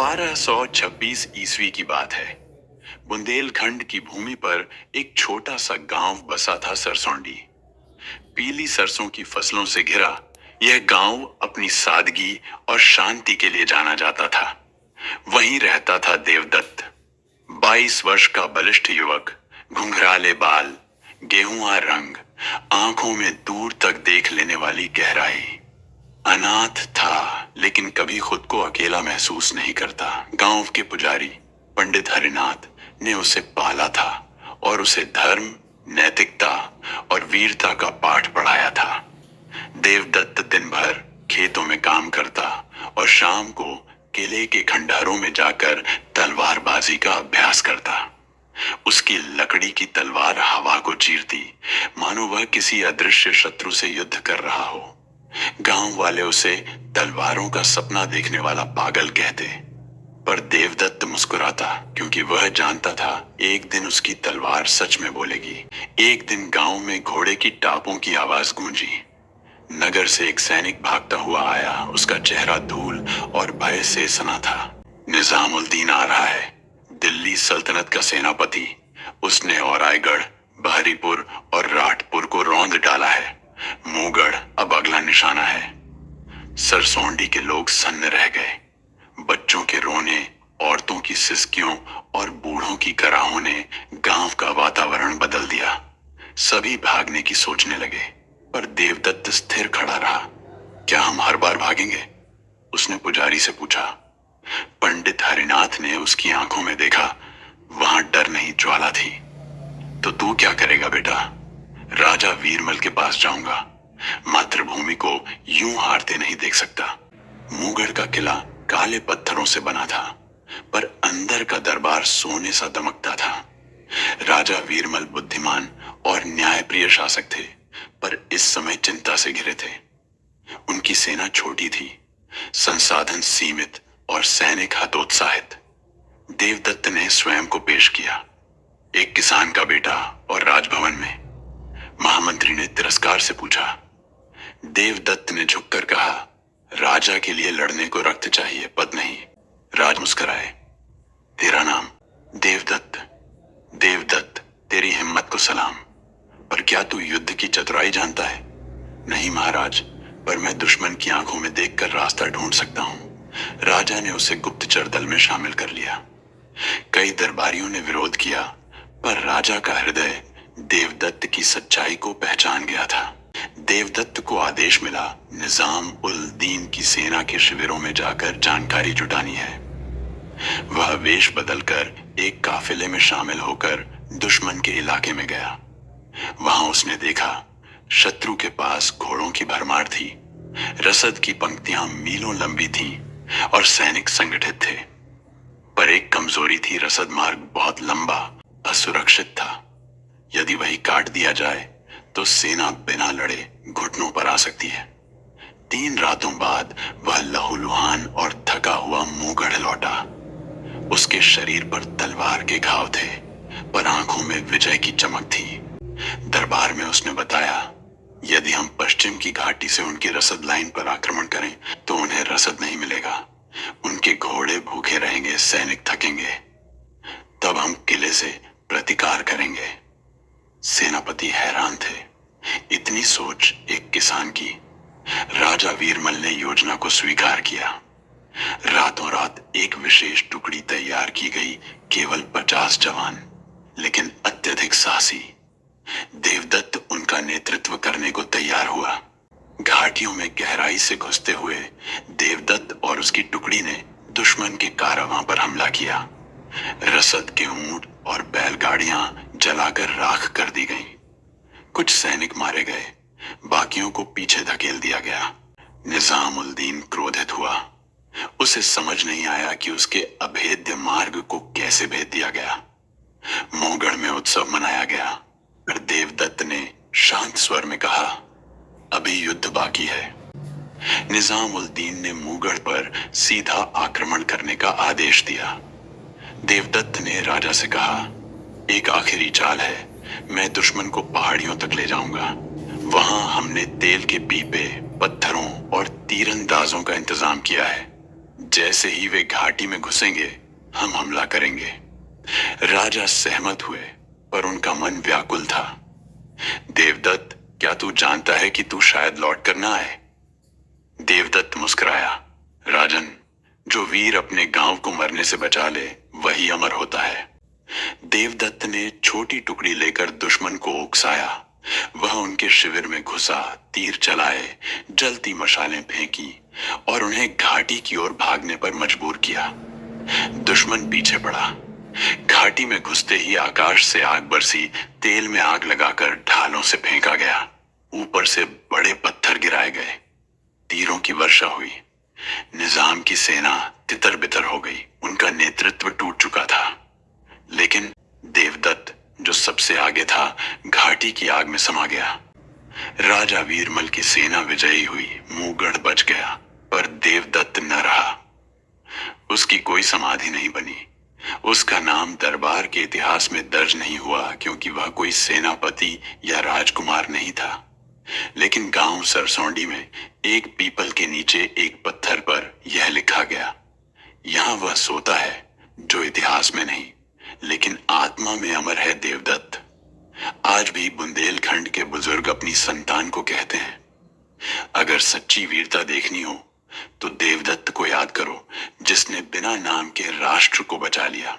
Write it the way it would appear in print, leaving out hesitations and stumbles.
1226 ईस्वी की बात है। बुंदेलखंड की भूमि पर एक छोटा सा गांव बसा था, सरसोंडी। पीली सरसों की फसलों से घिरा यह गांव अपनी सादगी और शांति के लिए जाना जाता था। वहीं रहता था देवदत्त, 22 वर्ष का बलिष्ठ युवक, घुंघराले बाल, गेहुआ रंग, आंखों में दूर तक देख लेने वाली गहराई। अनाथ था, लेकिन कभी खुद को अकेला महसूस नहीं करता। गांव के पुजारी पंडित हरिनाथ ने उसे पाला था और उसे धर्म, नैतिकता और वीरता का पाठ पढ़ाया था। देवदत्त दिन भर खेतों में काम करता और शाम को किले के खंडहरों में जाकर तलवारबाजी का अभ्यास करता। उसकी लकड़ी की तलवार हवा को चीरती, मानो वह किसी अदृश्य शत्रु से युद्ध कर रहा हो। गांव वाले उसे तलवारों का सपना देखने वाला पागल कहते, पर देवदत्त मुस्कुराता, क्योंकि वह जानता था एक दिन उसकी तलवार सच में बोलेगी। एक दिन गांव में घोड़े की टापों की आवाज गूंजी। नगर से एक सैनिक भागता हुआ आया। उसका चेहरा धूल और भय से सना था। निजामुद्दीन आ रहा है, दिल्ली सल्तनत का सेनापति। उसने औरायगढ़, बहरीपुर और राठपुर को रौंद डाला है। मूगढ़ अब अगला निशाना है। सरसोंडी के लोग सन्न रह गए। बच्चों के रोने, औरतों की सिसकियों और बूढ़ों की कराहों ने गांव का वातावरण बदल दिया। सभी भागने की सोचने लगे, पर देवदत्त स्थिर खड़ा रहा। क्या हम हर बार भागेंगे? उसने पुजारी से पूछा। पंडित हरिनाथ ने उसकी आंखों में देखा। वहां डर नहीं, ज्वाला थी। तो तू क्या करेगा बेटा? राजा वीरमल के पास जाऊंगा। मातृभूमि को यूं हारते नहीं देख सकता। मूगढ़ का किला काले पत्थरों से बना था, पर अंदर का दरबार सोने सा दमकता था। राजा वीरमल बुद्धिमान और न्यायप्रिय शासक थे, पर इस समय चिंता से घिरे थे। उनकी सेना छोटी थी, संसाधन सीमित और सैनिक हतोत्साहित। देवदत्त ने स्वयं को पेश किया, एक किसान का बेटा, और राजभवन में। महामंत्री ने तिरस्कार से पूछा। देवदत्त ने झुककर कहा, राजा के लिए लड़ने को रक्त चाहिए, पद नहीं। राज मुस्कुराए। तेरा नाम? देवदत्त। देवदत्त, तेरी हिम्मत को सलाम। पर क्या तू युद्ध की चतुराई जानता है? नहीं महाराज, पर मैं दुश्मन की आंखों में देखकर रास्ता ढूंढ सकता हूं। राजा ने उसे गुप्तचर दल में शामिल कर लिया। कई दरबारियों ने विरोध किया, पर राजा का हृदय देवदत्त की सच्चाई को पहचान गया था। देवदत्त को आदेश मिला, निजाम उल दीन की सेना के शिविरों में जाकर जानकारी जुटानी है। वह वेश बदलकर एक काफिले में शामिल होकर दुश्मन के इलाके में गया। वहां उसने देखा, शत्रु के पास घोड़ों की भरमार थी, रसद की पंक्तियां मीलों लंबी थीं और सैनिक संगठित थे। पर एक कमजोरी थी, रसद मार्ग बहुत लंबा, असुरक्षित था। यदि वही काट दिया जाए तो सेना बिना लड़े घुटनों पर आ सकती है। 3 रातों बाद वह लहूलुहान और थका हुआ मूगढ़ लौटा। उसके शरीर पर तलवार के घाव थे, पर आंखों में विजय की चमक थी। दरबार में उसने बताया, यदि हम पश्चिम की घाटी से उनकी रसद लाइन पर आक्रमण करें तो उन्हें रसद नहीं मिलेगा। उनके घोड़े भूखे रहेंगे, सैनिक थकेंगे। तब हम किले से प्रतिकार करेंगे। सेनापति हैरान थे। इतनी सोच एक किसान की। राजा वीरमल ने योजना को स्वीकार किया। रातों रात एक विशेष टुकड़ी तैयार की गई, केवल 50 जवान, लेकिन अत्यधिक साहसी। देवदत्त उनका नेतृत्व करने को तैयार हुआ। घाटियों में गहराई से घुसते हुए देवदत्त और उसकी टुकड़ी ने दुश्मन के कारवां पर हमला किया। रसद के ऊंट और बैलगाड़ियां जलाकर राख कर दी गईं। कुछ सैनिक मारे गए, बाकियों को पीछे धकेल दिया गया। निजामुद्दीन क्रोधित हुआ। उसे समझ नहीं आया कि उसके अभेद्य मार्ग को कैसे भेद दिया गया। मूगढ़ में उत्सव मनाया गया, पर देवदत्त ने शांत स्वर में कहा, अभी युद्ध बाकी है। निजामुद्दीन ने मूगढ़ पर सीधा आक्रमण करने का आदेश दिया। देवदत्त ने राजा से कहा, एक आखिरी चाल है, मैं दुश्मन को पहाड़ियों तक ले जाऊंगा। वहां हमने तेल के पीपे, पत्थरों और तीरंदाजों का इंतजाम किया है। जैसे ही वे घाटी में घुसेंगे हम हमला करेंगे। राजा सहमत हुए, पर उनका मन व्याकुल था। देवदत्त, क्या तू जानता है कि तू शायद लौट कर ना आए? देवदत्त मुस्कुराया। राजन, जो वीर अपने गांव को मरने से बचा ले वही अमर होता है। देवदत्त ने छोटी टुकड़ी लेकर दुश्मन को उकसाया। वह उनके शिविर में घुसा, तीर चलाए, जलती मशालें फेंकी और उन्हें घाटी की ओर भागने पर मजबूर किया। दुश्मन पीछे पड़ा। घाटी में घुसते ही आकाश से आग बरसी, तेल में आग लगाकर ढालों से फेंका गया। ऊपर से बड़े पत्थर गिराए गए, तीरों की वर्षा हुई। निजाम की सेना तितर बितर हो गई, उनका नेतृत्व टूट चुका था। लेकिन देवदत्त, जो सबसे आगे था, घाटी की आग में समा गया। राजा वीरमल की सेना विजयी हुई, मुंहगढ़ बच गया, पर देवदत्त न रहा। उसकी कोई समाधि नहीं बनी। उसका नाम दरबार के इतिहास में दर्ज नहीं हुआ, क्योंकि वह कोई सेनापति या राजकुमार नहीं था। लेकिन गांव सरसोंडी में एक पीपल के नीचे एक पत्थर पर यह लिखा गया, यहां वह सोता है जो इतिहास में नहीं लेकिन आत्मा में अमर है देवदत्त। आज भी बुंदेलखंड के बुजुर्ग अपनी संतान को कहते हैं, अगर सच्ची वीरता देखनी हो तो देवदत्त को याद करो, जिसने बिना नाम के राष्ट्र को बचा लिया।